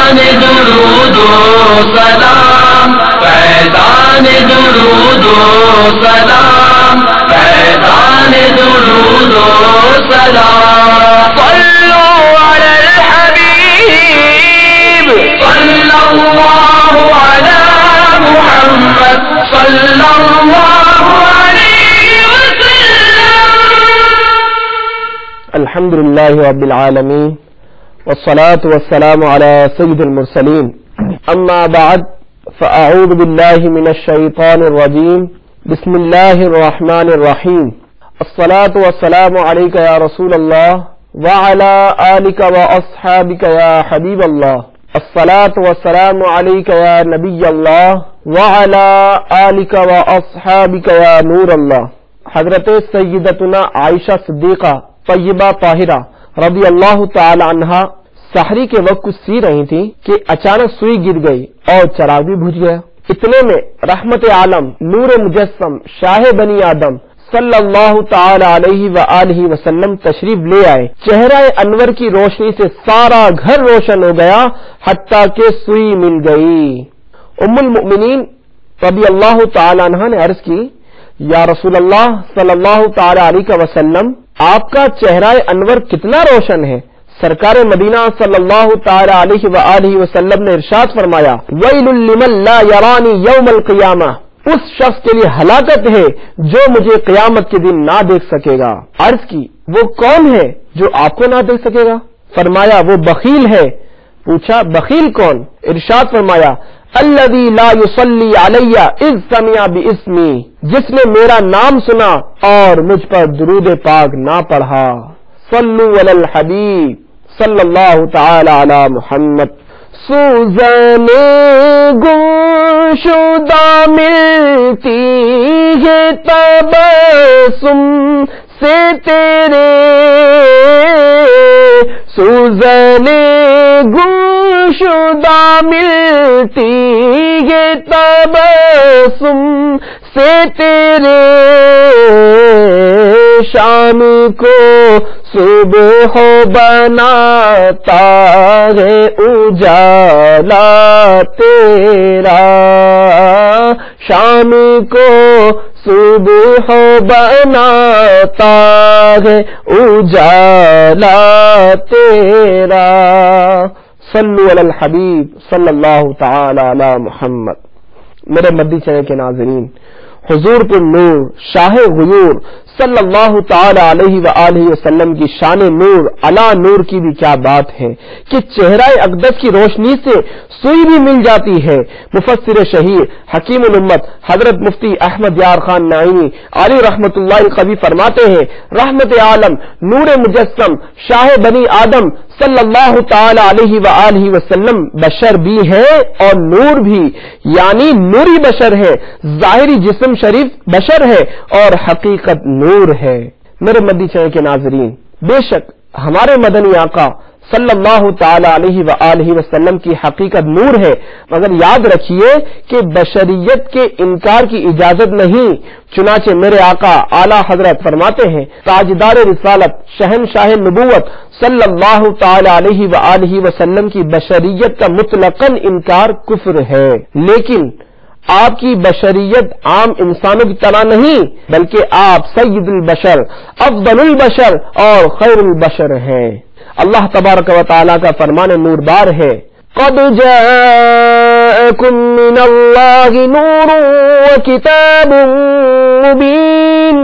فیضان درود و سلام، فیضان درود و سلام، فیضان درود و سلام. صلوا علی الحبیب صلی اللہ علی محمد صلی اللہ علیہ وسلم. الحمدللہ رب العالمین والصلاة والسلام على سید المرسلین. اما بعد فاعوذ باللہ من الشیطان الرجیم. بسم اللہ الرحمن الرحیم. الصلاة والسلام علیک یا رسول اللہ وعلى آلک واصحابک یا حبیب اللہ. الصلاة والسلام علیک یا نبی اللہ وعلى آلک واصحابک یا نور اللہ. حضرت سیدتنا عائشہ صدیقہ طیبہ طاہرہ رضی اللہ تعالی عنہا سحری کے وقت کچھ سی رہی تھی کہ اچانک سوئی گر گئی اور چراغ بھی بجھ گیا. اتنے میں رحمت عالم نور مجسم شاہ بنی آدم صلی اللہ تعالی علیہ وآلہ وسلم تشریف لے آئے. چہرہ انور کی روشنی سے سارا گھر روشن ہو گیا حتیٰ کہ سوئی مل گئی. ام المؤمنین رضی اللہ تعالی عنہا نے عرض کی یا رسول اللہ صلی اللہ تعالی علیہ وسلم آپ کا چہرہ انور کتنا روشن ہے. سرکار مدینہ صلی اللہ تعالی علیہ وآلہ وسلم نے ارشاد فرمایا ویل لمن لا یرانی یوم القیامہ، اس شخص کے لیے ہلاکت ہے جو مجھے قیامت کے دن نہ دیکھ سکے گا. عرض کی وہ کون ہے جو آپ کو نہ دیکھ سکے گا؟ فرمایا وہ بخیل ہے. پوچھا بخیل کون؟ ارشاد فرمایا الذی لا یصلی علی اذ سمع باسمی، جس نے میرا نام سنا اور مجھ پر درود پاک نہ پڑھا. صلو علی الحبیب صلی اللہ تعالی علی محمد. سوزن گمشدہ ملتی ہے تبسم سے تیرے، سوزن گمشدہ ملتی ہے تبسم سے تیرے، شام کو صبح بناتا ہے اجالا تیرا، شام کو صبح بناتا ہے اجالا تیرا. صلو علی الحبیب صلی اللہ تعالی علی محمد. میرے مدی چینل کے ناظرین، حضور پر نور شاہ غیور صلی اللہ تعالی علیہ وآلہ وسلم کی شان نور علا نور کی بھی کیا بات ہے کہ چہرہ اقدس کی روشنی سے سوئی بھی مل جاتی ہے. مفسر شہیر حکیم الامت حضرت مفتی احمد یار خان نعیمی علی رحمت اللہ القوی فرماتے ہیں رحمت عالم نور مجسم شاہ بنی آدم صلی اللہ تعالی علیہ وآلہ وسلم بشر بھی ہے اور نور بھی، یعنی نوری بشر ہے. ظاہری جسم شریف بشر ہے اور حقیقت نور ہے. میرے مدی چینل کے ناظرین، بے شک ہمارے مدنی آقا صلی اللہ تعالی علیہ وآلہ وسلم کی حقیقت نور ہے، مگر یاد رکھیے کہ بشریت کے انکار کی اجازت نہیں. چنانچہ میرے آقا اعلی حضرت فرماتے ہیں تاجدار رسالت شہنشاہ نبوت صلی اللہ تعالی علیہ وآلہ وسلم کی بشریت کا مطلقاً انکار کفر ہے، لیکن آپ کی بشریت عام انسانوں کی طرح نہیں بلکہ آپ سید البشر افضل البشر اور خیر البشر ہیں. اللہ تبارک و تعالی کا فرمان نور بار ہے قد جاءکم من اللہ نور وکتاب مبین.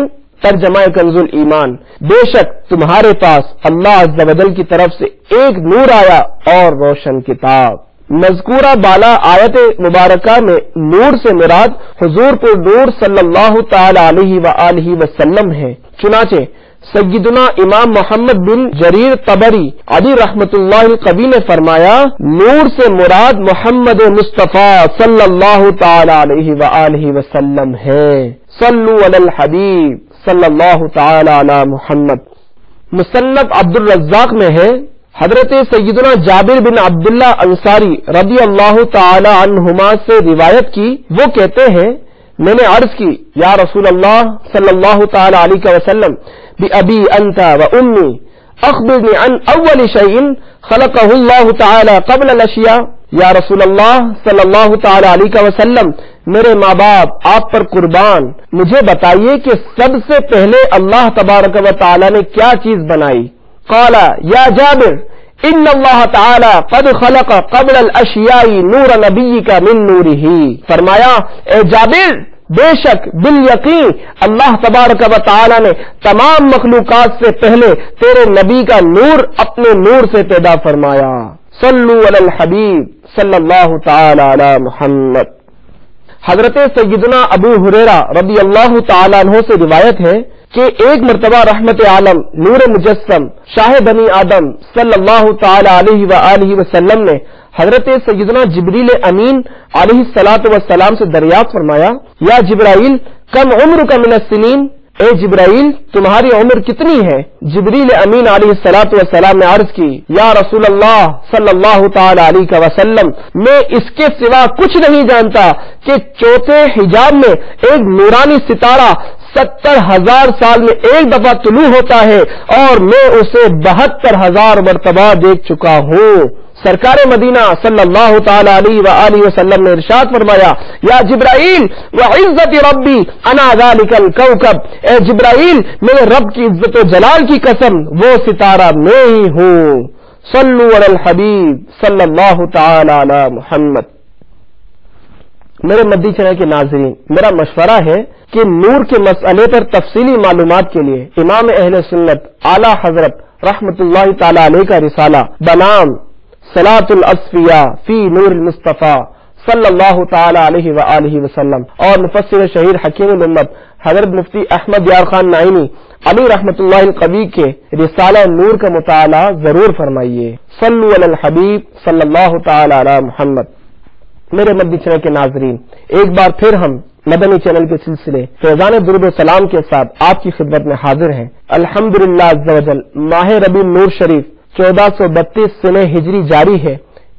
ترجمہ کنز الایمان، بے شک تمہارے پاس اللہ عز و جل کی طرف سے ایک نور آیا اور روشن کتاب. مذکورہ بالا آیت مبارکہ میں نور سے مراد حضور پر نور صلی اللہ تعالی علیہ وآلہ وسلم ہے. چنانچہ سیدنا امام محمد بن جریر طبری علی رحمت اللہ القوی نے فرمایا نور سے مراد محمد مصطفیٰ صلی اللہ تعالی علیہ وآلہ وسلم ہے. صلو علی الحبیب صلی اللہ تعالی علی محمد. مصنف عبد الرزاق میں ہے حضرت سیدنا جابر بن عبداللہ انصاری رضی اللہ تعالی عنہما سے روایت کی. وہ کہتے ہیں میں نے عرض کی یا رسول اللہ صلی اللہ تعالی علیہ وسلم بی ابی انت و امی اخبرنی عن اول شیء خلقہ اللہ تعالی قبل الاشیاء، یا رسول اللہ صلی اللہ تعالی علیہ وسلم، میرے ماں باپ آپ پر قربان، مجھے بتائیے کہ سب سے پہلے اللہ تبارک و تعالی نے کیا چیز بنائی؟ قال یا جابر ان اللہ تعالی قد خلق قبل الاشیاء نور نبیک من نورہ، فرمایا اے جابر بے شک بالیقین اللہ تبارک و تعالی نے تمام مخلوقات سے پہلے تیرے نبی کا نور اپنے نور سے پیدا فرمایا۔ صلو علی الحبیب صلی اللہ تعالی علی محمد۔ حضرت سیدنا ابو ہریرہ رضی اللہ تعالی عنہ سے روایت ہے کہ ایک مرتبہ رحمت عالم نور مجسم شاہ بنی آدم صلی اللہ تعالی علیہ وآلہ وسلم نے حضرت سیدنا جبریل امین علیہ الصلاۃ والسلام سے دریافت فرمایا، یا جبرائیل کم عمرک من السنین، اے جبرائیل تمہاری عمر کتنی ہے؟ جبریل امین علیہ الصلاۃ والسلام نے عرض کی، یا رسول اللہ صلی اللہ تعالی علیہ وسلم، میں اس کے سوا کچھ نہیں جانتا کہ چوتھے حجاب میں ایک نورانی ستارہ 70,000 سال میں ایک دفعہ طلوع ہوتا ہے اور میں اسے 72,000 مرتبہ دیکھ چکا ہوں۔ سرکار مدینہ صلی اللہ تعالی علیہ وآلہ وسلم نے ارشاد فرمایا، یا جبرائیل وعزت ربی انا ذالک الکوکب، اے جبرائیل میرے رب کی عزت و جلال کی قسم وہ ستارہ میں ہی ہوں۔ صلو علی الحبیب صلی اللہ تعالی علی محمد۔ میرے مدی چینل کے ناظرین، میرا مشورہ ہے کہ نور کے مسئلے پر تفصیلی معلومات کے لیے امام اہل سنت اعلی حضرت رحمت اللہ تعالی علیہ کا رسالہ بنام صلاۃ الاصفیاء فی نور المصطفیٰ صلی اللہ تعالی علیہ وآلہ وسلم اور مفسر شہیر حکیم الامت حضرت مفتی احمد یار خان نعیمی علی رحمت اللہ القوی کے رسالہ نور کا مطالعہ ضرور فرمائیے۔ صلو علی الحبیب صلی اللہ تعالی علی محمد۔ میرے مدنی چینل کے ناظرین، ایک بار پھر ہم مدنی چینل کے سلسلے فیضان درود و سلام کے ساتھ آپ کی خدمت میں حاضر ہیں۔ الحمدللہ عز و جل، ماہ ربیع النور شریف 1432 سنہ ہجری جاری ہے۔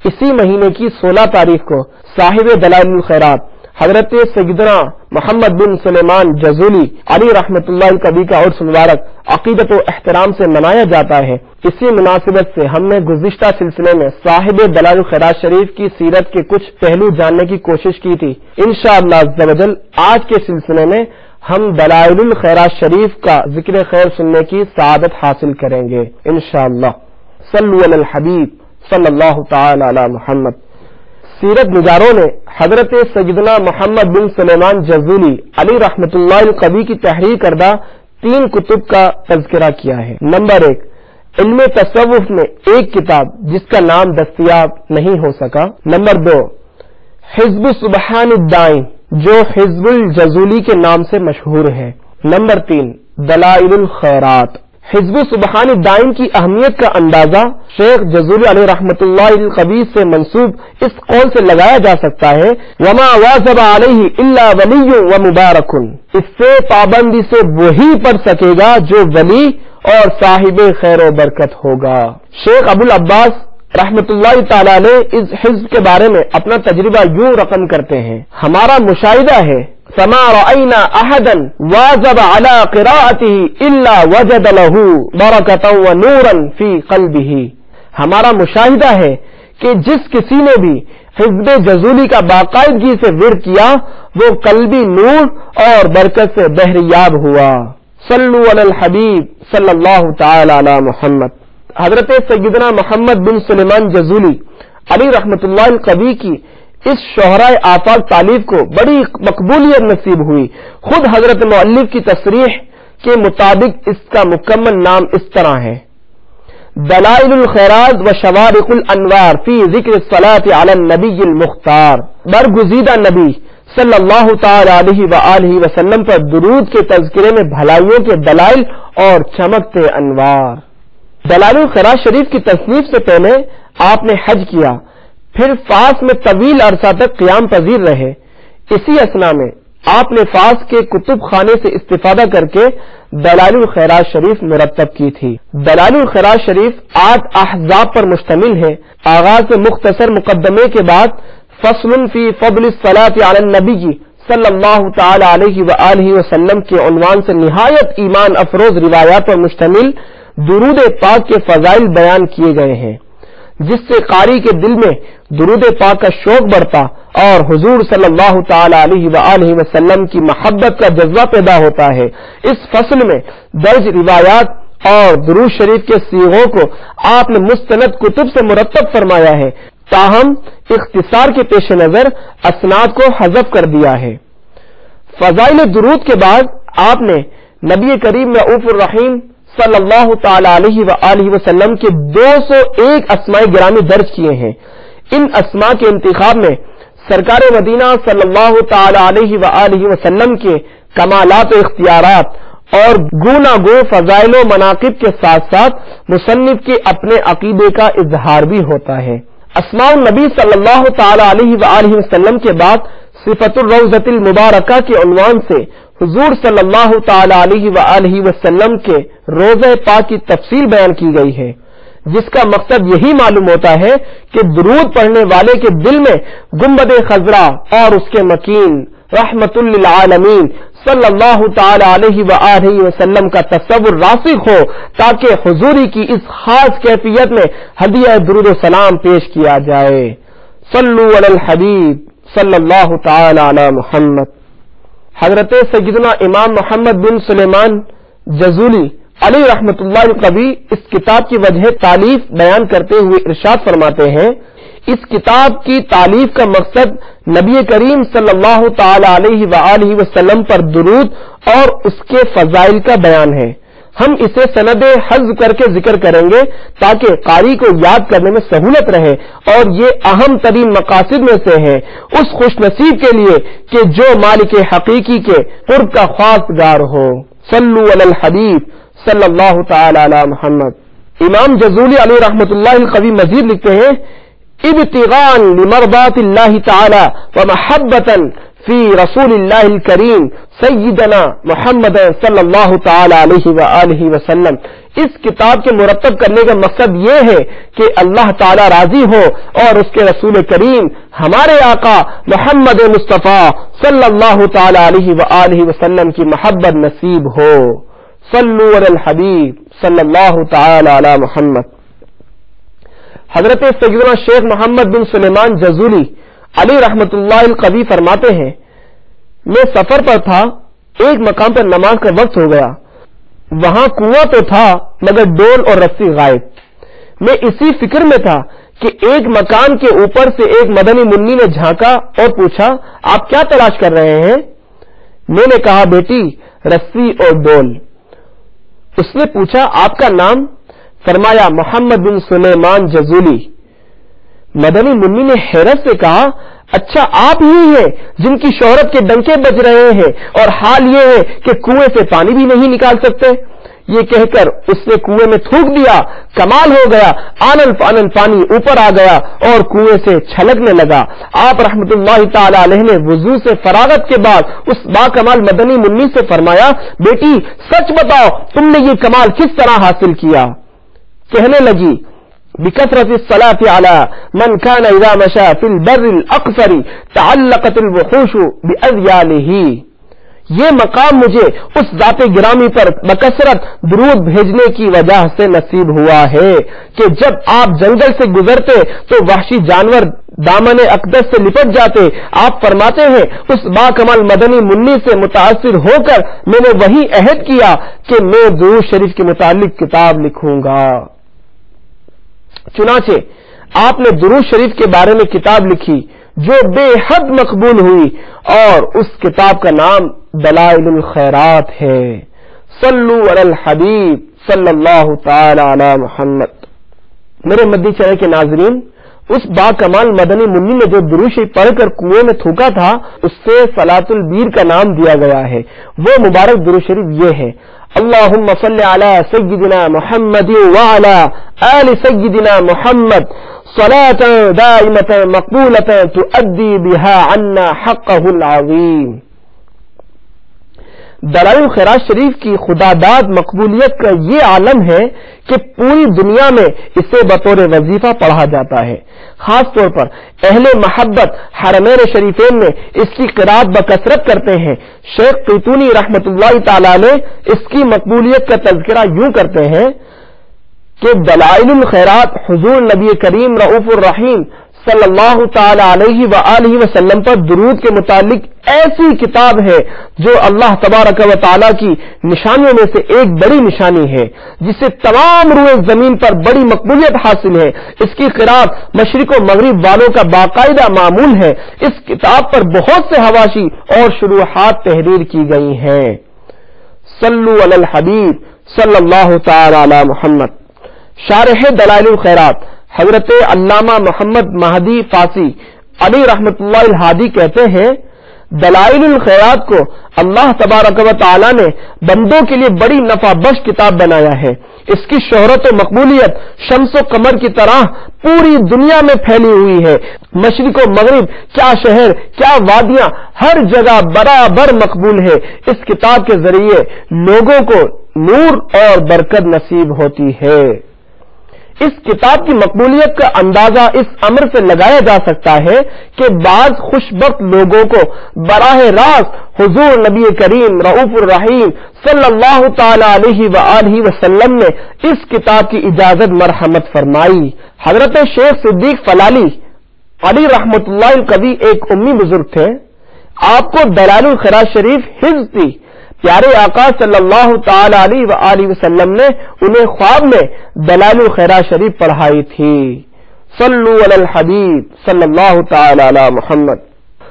اسی مہینے کی 16 تاریخ کو صاحب دلائل الخیرات حضرت سیدنا محمد بن سلیمان جزولی علی رحمت اللہ القوی کا عرس مبارک عقیدت و احترام سے منایا جاتا ہے۔ اسی مناسبت سے ہم نے گزشتہ سلسلے میں صاحب دلائل الخیرات شریف کی سیرت کے کچھ پہلو جاننے کی کوشش کی تھی۔ انشاءاللہ عز و جل آج کے سلسلے میں ہم دلائل الخیرات شریف کا ذکر خیر سننے کی سعادت حاصل کریں گے انشاءاللہ۔ صلو علی الحبیب صلی اللہ تعالی علی محمد۔ سیرت نگاروں نے حضرت سیدنا محمد بن سلیمان جزولی علی رحمت اللہ القوی کی تحریر کردہ 3 کتب کا تذکرہ کیا ہے۔ نمبر 1، علم تصوف میں ایک کتاب جس کا نام دستیاب نہیں ہو سکا۔ نمبر 2، حزب سبحان الدائن جو حزب الجزولی کے نام سے مشہور ہے۔ نمبر 3، دلائل الخیرات۔ حزب سبحان الدائن کی اہمیت کا اندازہ شیخ جزولی علیہ رحمت اللہ القوی سے منسوب اس قول سے لگایا جا سکتا ہے، وما واظب علیہ الا ولی و مبارک، اس سے پابندی سے وہی پڑھ سکے گا جو ولی اور صاحب خیر و برکت ہوگا۔ شیخ ابو العباس رحمت اللہ تعالی علیہ اس حزب کے بارے میں اپنا تجربہ یوں رقم کرتے ہیں، ہمارا مشاہدہ ہے فما رأينا احدا واظب على قراءته الا وجد له بركة ونورا في قلبه، ہمارا مشاہدہ ہے کہ جس کسی نے بھی حزب جزولی کا باقاعدگی سے ورد کیا وہ قلبی نور اور برکت سے بحریاب ہوا۔ صلو علی الحبیب صلی اللہ تعالی علی محمد۔ حضرت سیدنا محمد بن سلیمان جزولی علی رحمت اللہ القوی کی اس شہرائے آفاق تالیف کو بڑی مقبولیت نصیب ہوئی۔ خود حضرت مؤلف کی تصریح کے مطابق اس کا مکمل نام اس طرح ہے، دلائل الخیرات و شوارق الانوار فی ذکر الصلاۃ علی النبی المختار، برگزیدہ نبی صلی اللہ تعالی علیہ وآلہ وسلم پر درود کے تذکرے میں بھلائیوں کے دلائل اور چمکتے انوار۔ دلائل الخیرات شریف کی تصنیف سے پہلے آپ نے حج کیا، پھر فاس میں طویل عرصہ تک قیام پذیر رہے۔ اسی اثنا میں آپ نے فاس کے کتب خانے سے استفادہ کر کے دلائل الخیرات شریف مرتب کی تھی۔ دلائل الخیرات شریف 8 احزاب پر مشتمل ہے۔ آغاز سے مختصر مقدمے کے بعد فصل فی فضل الصلاۃ علی النبی صلی اللہ تعالی علیہ وآلہ وسلم کے عنوان سے نہایت ایمان افروز روایات پر مشتمل درود پاک کے فضائل بیان کیے گئے ہیں، جس سے قاری کے دل میں درود پاک کا شوق بڑھتا اور حضور صلی اللہ تعالی علیہ وآلہ وسلم کی محبت کا جذبہ پیدا ہوتا ہے۔ اس فصل میں درج روایات اور درود شریف کے صیغوں کو آپ نے مستند کتب سے مرتب فرمایا ہے، تاہم اختصار کے پیش نظر اسناد کو حذف کر دیا ہے۔ فضائل درود کے بعد آپ نے نبی کریم رؤوف الرحیم صلی اللہ تعالی علیہ وآلہ وسلم کے 201 اسماء گرامی درج کیے ہیں۔ ان اسماء کے انتخاب میں سرکار مدینہ صلی اللہ تعالی علیہ وآلہ وسلم کے کمالات و اختیارات اور گوناگوں فضائل و مناقب کے ساتھ ساتھ مصنف کے اپنے عقیدے کا اظہار بھی ہوتا ہے۔ اسماء النبی صلی اللہ تعالی علیہ وآلہ وسلم کے بعد صفت الروضۃ المبارکہ کے عنوان سے حضور صلی اللہ تعالی علیہ وآلہ وسلم کے روضہ پاک کی تفصیل بیان کی گئی ہے، جس کا مقصد یہی معلوم ہوتا ہے کہ درود پڑھنے والے کے دل میں گنبد خضرا اور اس کے مکین رحمت للعالمین صلی اللہ تعالی علیہ وآلہ وسلم کا تصور راسخ ہو، تاکہ حضوری کی اس خاص کیفیت میں ہدیہ درود و سلام پیش کیا جائے۔ صلو علی الحبیب صلی اللہ تعالی علی محمد۔ حضرت سیدنا امام محمد بن سلیمان جزولی علی رحمت اللہ القوی اس کتاب کی وجہ تالیف بیان کرتے ہوئے ارشاد فرماتے ہیں، اس کتاب کی تالیف کا مقصد نبی کریم صلی اللہ تعالی علیہ وآلہ وسلم پر درود اور اس کے فضائل کا بیان ہے۔ ہم اسے سند حذف کر کے ذکر کریں گے تاکہ قاری کو یاد کرنے میں سہولت رہے، اور یہ اہم ترین مقاصد میں سے ہے اس خوش نصیب کے لیے کہ جو مالک حقیقی کے قرب کا خواستگار ہو۔ صلو علی الحبیب صلی اللہ تعالی علی محمد۔ امام جزولی علی رحمت اللہ القوی مزید لکھتے ہیں، ابتغاء لمرضات اللہ تعالی ومحبتا فی رسول اللہ الکریم سیدنا محمد صلی اللہ تعالی علیہ وآلہ وسلم۔ اس کتاب کے مرتب کرنے کا مقصد یہ ہے کہ اللہ تعالی راضی ہو اور اس کے رسول کریم ہمارے آقا محمد مصطفیٰ صلی اللہ تعالی علیہ وآلہ وسلم کی محبت نصیب ہو۔ صلو علی الحبیب صلی اللہ تعالی علی محمد۔ حضرت سیدنا شیخ محمد بن سلیمان جزولی علی رحمت اللہ القوی فرماتے ہیں، میں سفر پر تھا، ایک مقام پر نماز کا وقت ہو گیا، وہاں کنواں تو تھا مگر ڈول اور رسی غائب۔ میں اسی فکر میں تھا کہ ایک مکان کے اوپر سے ایک مدنی منی نے جھانکا اور پوچھا، آپ کیا تلاش کر رہے ہیں؟ میں نے کہا، بیٹی رسی اور ڈول۔ اس نے پوچھا، آپ کا نام؟ فرمایا، محمد بن سلیمان جزولی۔ مدنی منی نے حیرت سے کہا، اچھا آپ ہی ہیں جن کی شہرت کے ڈنکے بج رہے ہیں اور حال یہ ہے کہ کنویں سے پانی بھی نہیں نکال سکتے؟ یہ کہہ کر اس نے کنویں میں تھوک دیا، کمال ہو گیا، آنن فانن پانی اوپر آ گیا اور کنویں سے چھلکنے لگا۔ آپ رحمت اللہ تعالی علیہ نے وضو سے فراغت کے بعد اس با کمال مدنی منی سے فرمایا، بیٹی سچ بتاؤ تم نے یہ کمال کس طرح حاصل کیا؟ کہنے لگی، بکثرت الصلاة على من كان اذا مشى في البر الاقصر تعلقت الوحوش باذياله۔ یہ مقام مجھے اس ذات گرامی پر بکثرت درود بھیجنے کی وجہ سے نصیب ہوا ہے کہ جب آپ جنگل سے گزرتے تو وحشی جانور دامن اقدس سے لپٹ جاتے۔ آپ فرماتے ہیں، اس با کمال مدنی منی سے متاثر ہو کر میں نے وہی عہد کیا کہ میں درود شریف کے متعلق کتاب لکھوں گا۔ چنانچہ آپ نے درود شریف کے بارے میں کتاب لکھی جو بے حد مقبول ہوئی، اور اس کتاب کا نام دلائل الخیرات ہے۔ صلو علی الحبیب صلی اللہ تعالی علی محمد۔ میرے مدی چینل کے ناظرین، اس با کمال مدنی منی نے جو درود شریف پڑھ کر کنویں میں تھوکا تھا، اس سے صلاۃ البیر کا نام دیا گیا ہے۔ وہ مبارک درود شریف یہ ہے، اللہم صلی علی سیدنا محمد وعلی آل سیدنا محمد صلاۃ دائمۃ مقبولۃ تؤدی بہا عنا حقہ العظیم۔ دلائل الخیرات شریف کی خداداد مقبولیت کا یہ عالم ہے کہ پوری دنیا میں اسے بطور وظیفہ پڑھا جاتا ہے۔ خاص طور پر اہل محبت حرمین شریفین میں اس کی قرات بکثرت کرتے ہیں۔ شیخ قیتونی رحمت اللہ تعالی علیہ اس کی مقبولیت کا تذکرہ یوں کرتے ہیں، کہ دلائل الخیرات حضور نبی کریم رؤوف الرحیم صلی اللہ تعالی علیہ وآلہ وسلم پر درود کے متعلق ایسی کتاب ہے جو اللہ تبارک و تعالی کی نشانیوں میں سے ایک بڑی نشانی ہے، جس سے تمام روئے زمین پر بڑی مقبولیت حاصل ہے۔ اس کی قرات مشرق و مغرب والوں کا باقاعدہ معمول ہے۔ اس کتاب پر بہت سے حواشی اور شروحات تحریر کی گئی ہیں۔ صلو علی الحبیب صلی اللہ تعالی علی محمد۔ شارح دلائل الخیرات حضرت علامہ محمد مہدی فاسی علی رحمت اللہ الہادی کہتے ہیں، دلائل الخیرات کو اللہ تبارک و تعالی نے بندوں کے لیے بڑی نفع بخش کتاب بنایا ہے۔ اس کی شہرت و مقبولیت شمس و قمر کی طرح پوری دنیا میں پھیلی ہوئی ہے۔ مشرق و مغرب، کیا شہر کیا وادیاں، ہر جگہ برابر مقبول ہے۔ اس کتاب کے ذریعے لوگوں کو نور اور برکت نصیب ہوتی ہے۔ اس کتاب کی مقبولیت کا اندازہ اس امر سے لگایا جا سکتا ہے کہ بعض خوش بخت لوگوں کو براہ راست حضور نبی کریم رؤوف الرحیم صلی اللہ تعالی علیہ وآلہ وسلم نے اس کتاب کی اجازت مرحمت فرمائی۔ حضرت شیخ صدیق فلالی علی رحمت اللہ القوی ایک امی بزرگ تھے۔ آپ کو دلائل الخیرات شریف حفظ تھی۔ پیارے آقا صلی اللہ تعالی علیہ وآلہ وسلم نے انہیں خواب میں دلائل الخیرات شریف پڑھائی تھی۔ صلو علی الحبیب صلی اللہ تعالی علی محمد۔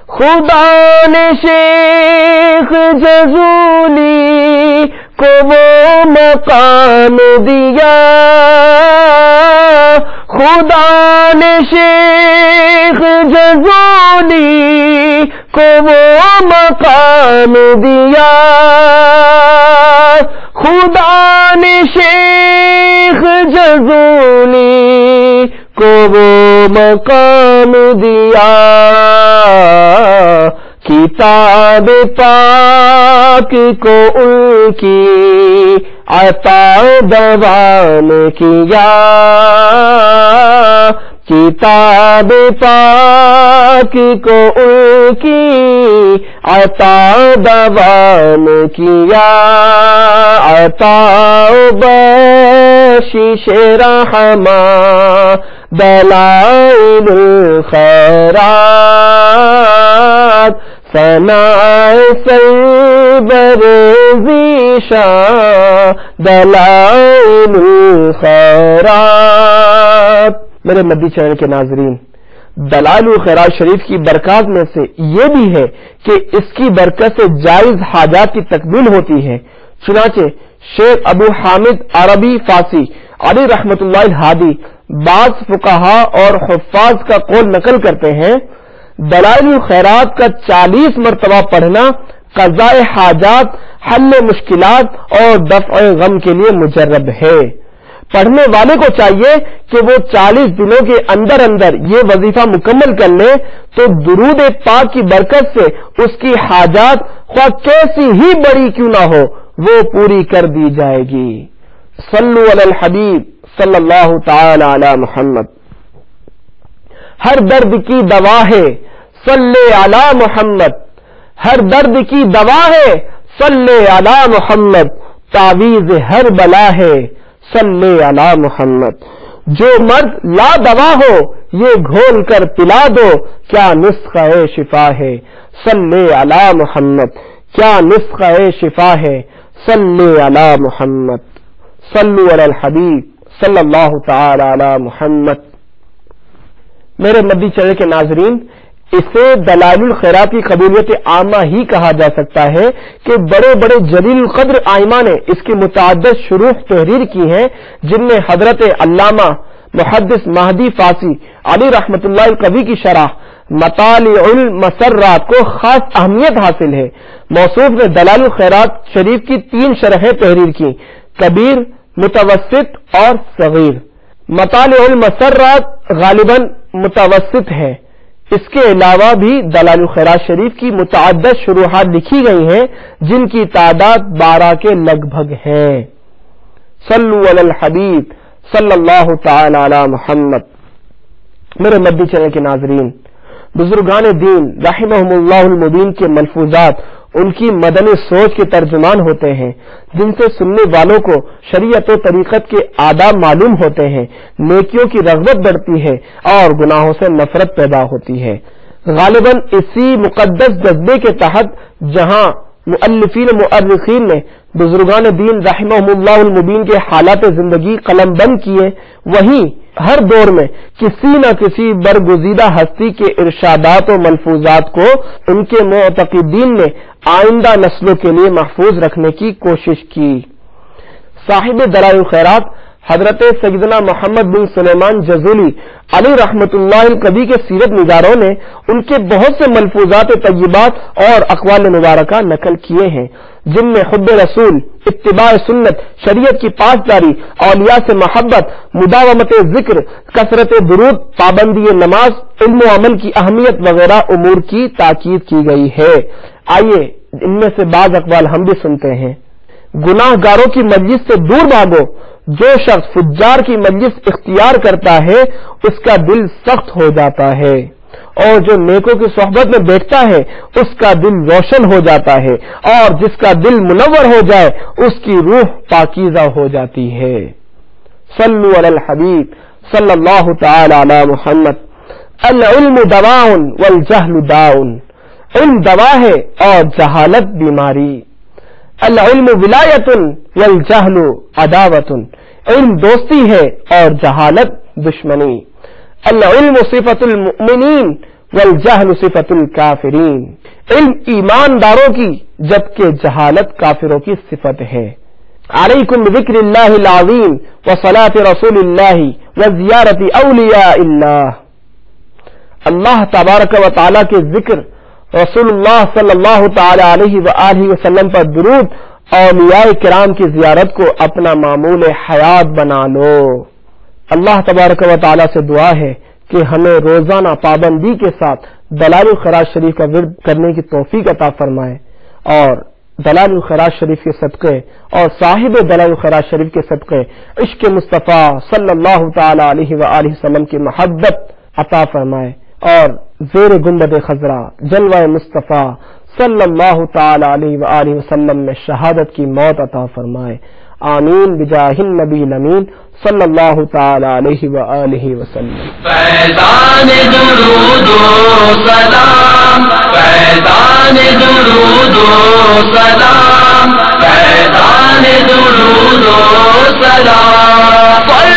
خدا نے شیخ جزولی کو وہ مقام دیا، خدا نے شیخ جزولی کو وہ مقام دیا، خدا نے شیخ جزولی کو وہ مقام دیا، کتاب پاک کو ان کی عطا دوام کیا، کتاب پاک کو ان کی عطا دوام کیا، عطا بخشش رحمہ دلائل الخیرات، ثناء سرور ذیشاں دلائل الخیرات۔ میرے مدی چینل کے ناظرین، دلائل الخیرات شریف کی برکات میں سے یہ بھی ہے کہ اس کی برکت سے جائز حاجات کی تکمیل ہوتی ہے۔ چنانچہ شیخ ابو حامد عربی فاسی علی رحمت اللہ الہادی بعض فقہا اور حفاظ کا قول نقل کرتے ہیں، دلائل الخیرات کا 40 مرتبہ پڑھنا قضاء حاجات، حل مشکلات اور دفع غم کے لیے مجرب ہے۔ پڑھنے والے کو چاہیے کہ وہ 40 دنوں کے اندر اندر یہ وظیفہ مکمل کر لے تو درود پاک کی برکت سے اس کی حاجات خواہ کیسی ہی بڑی کیوں نہ ہو وہ پوری کر دی جائے گی۔ صلو علی الحبیب صلی اللہ تعالی علی محمد۔ ہر درد کی دوا ہے صلی علی محمد، ہر درد کی دوا ہے صلی علی محمد، تعویذ ہر بلا ہے صلی علی محمد۔ جو مرض لا دوا ہو یہ گھول کر پلا دو، کیا نسخہ شفا ہے صلی علی محمد، کیا نسخہ شفا ہے صلی علی محمد۔ صلو علی الحبیب صلی اللہ تعالی علی محمد۔ میرے مدی چینل کے ناظرین، اسے دلائل الخیرات کی قبولیت عامہ ہی کہا جا سکتا ہے کہ بڑے بڑے جلیل القدر ائمہ نے اس کی متعدد شروح تحریر کی ہیں، جن میں حضرت علامہ محدث مہدی فاسی علی رحمت اللہ القوی کی شرح مطالع المسرات کو خاص اہمیت حاصل ہے۔ موصوف نے دلائل الخیرات شریف کی 3 شرحیں تحریر کی، کبیر، متوسط اور صغیر۔ مطالع المسرات غالباً متوسط ہے۔ اس کے علاوہ بھی دلائل الخیرات شریف کی متعدد شروحات لکھی گئی ہیں جن کی تعداد 12 کے لگ بھگ ہے۔ صلو علی الحبیب صلی اللہ تعالی علی محمد۔ میرے مدی چینل کے ناظرین، بزرگان دین رحمہم اللہ المبین کے ملفوظات ان کی مدنی سوچ کے ترجمان ہوتے ہیں، جن سے سننے والوں کو شریعت و طریقت کے آداب معلوم ہوتے ہیں، نیکیوں کی رغبت بڑھتی ہے اور گناہوں سے نفرت پیدا ہوتی ہے۔ غالباً اسی مقدس جذبے کے تحت جہاں مؤلفین مؤرخین نے بزرگان دین رحمہم اللہ المبین کے حالات زندگی قلم بند کیے، وہیں ہر دور میں کسی نہ کسی برگزیدہ ہستی کے ارشادات و ملفوظات کو ان کے معتقدین نے آئندہ نسلوں کے لیے محفوظ رکھنے کی کوشش کی۔ صاحب دلائل الخیرات حضرت سیدنا محمد بن سلیمان جزولی علی رحمت اللہ القوی کے سیرت نگاروں نے ان کے بہت سے ملفوظات طیبات اور اقوال مبارکہ نقل کیے ہیں، جن میں حب رسول، اتباع سنت، شریعت کی پاسداری، اولیاء سے محبت، مداومت ذکر، کثرت درود، پابندی نماز، علم و عمل کی اہمیت وغیرہ امور کی تاکید کی گئی ہے۔ آئیے ان میں سے بعض اقوال ہم بھی سنتے ہیں۔ گناہ گاروں کی مجلس سے دور بھاگو، جو شخص فجار کی مجلس اختیار کرتا ہے اس کا دل سخت ہو جاتا ہے، اور جو نیکوں کی صحبت میں بیٹھتا ہے اس کا دل روشن ہو جاتا ہے، اور جس کا دل منور ہو جائے اس کی روح پاکیزہ ہو جاتی ہے۔ صلو علی الحبیب صلی اللہ تعالی علی محمد۔ العلم دواء والجہل داء، علم دوا ہے اور جہالت بیماری۔ العلم ولایت والجہل عداوت، علم دوستی ہے اور جہالت دشمنی۔ العلم صفت المؤمنین والجہل صفت الکافرین، علم ایمانداروں کی جبکہ جہالت کافروں کی صفت ہے۔ علیکم بذکر اللہ العظیم وصلاۃ رسول اللہ وزیارت اولیاء اللہ، اللہ تبارک و تعالی کے ذکر، رسول اللہ صلی اللہ تعالی علیہ وآلہ وسلم پر درود، اولیاء کرام کی زیارت کو اپنا معمول حیات بنا لو۔ اللہ تبارک و تعالی سے دعا ہے کہ ہمیں روزانہ پابندی کے ساتھ دلائل الخیرات شریف کا ورد کرنے کی توفیق عطا فرمائے، اور دلائل الخیرات شریف کے صدقے اور صاحب دلائل الخیرات شریف کے صدقے عشق مصطفیٰ صلی اللہ تعالی علیہ وآلہ وسلم کی محبت عطا فرمائے، اور زیر گنبد خضرا جلوہ مصطفیٰ صلی اللہ تعالی علیہ وآلہ وسلم میں شہادت کی موت عطا فرمائے۔ آمین بجاہ النبی الامین صلی اللہ تعالی علیہ وآلہ وسلم۔ فیضان درود و سلام، فیضان درود و سلام، فیضان درود و سلام۔